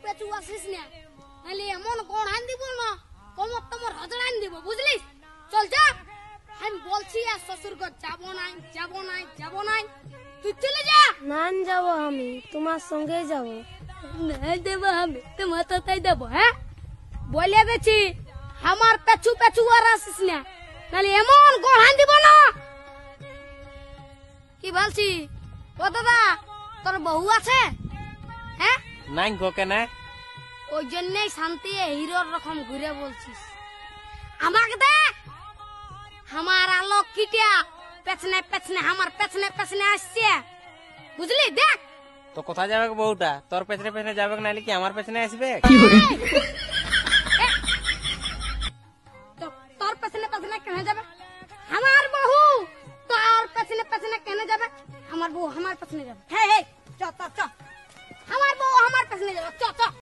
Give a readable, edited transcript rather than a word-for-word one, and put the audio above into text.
পেছু পেছু আসিস না, নাহলে এমন কোন আন দিব না কোমর তোমার হজড়ান দিব, বুঝলিস? চল যা, আমি বলছি আর শ্বশুর ঘর যাবো নাই যাবো নাই যাবো নাই, তুই চলে যা। না যাবো, আমি তোমার সঙ্গে যাব। না দেবো, আমি তোমার তাই দেবো। হ্যাঁ বলে দিচ্ছি, আমার পেছু পেছু আর আসিস না, নাহলে এমন কোন আন দিব না। কি বলছি? ও দাদা, তোর বউ আছে? হ্যাঁ নাই গো কেন? ওই জন্যই শান্তি হিরোর রকম ঘুরে বলছিস। আমাকে দেখ, আমার আলোক কিটিয়া পেছনে পেছনে আমার পেছনে পেছনে আসছে, বুঝলি? দেখ তো কোথায় যাবে বউটা? তোর পেছনে পেছনে যাবে নাহলে কি আমার পেছনে আসবে?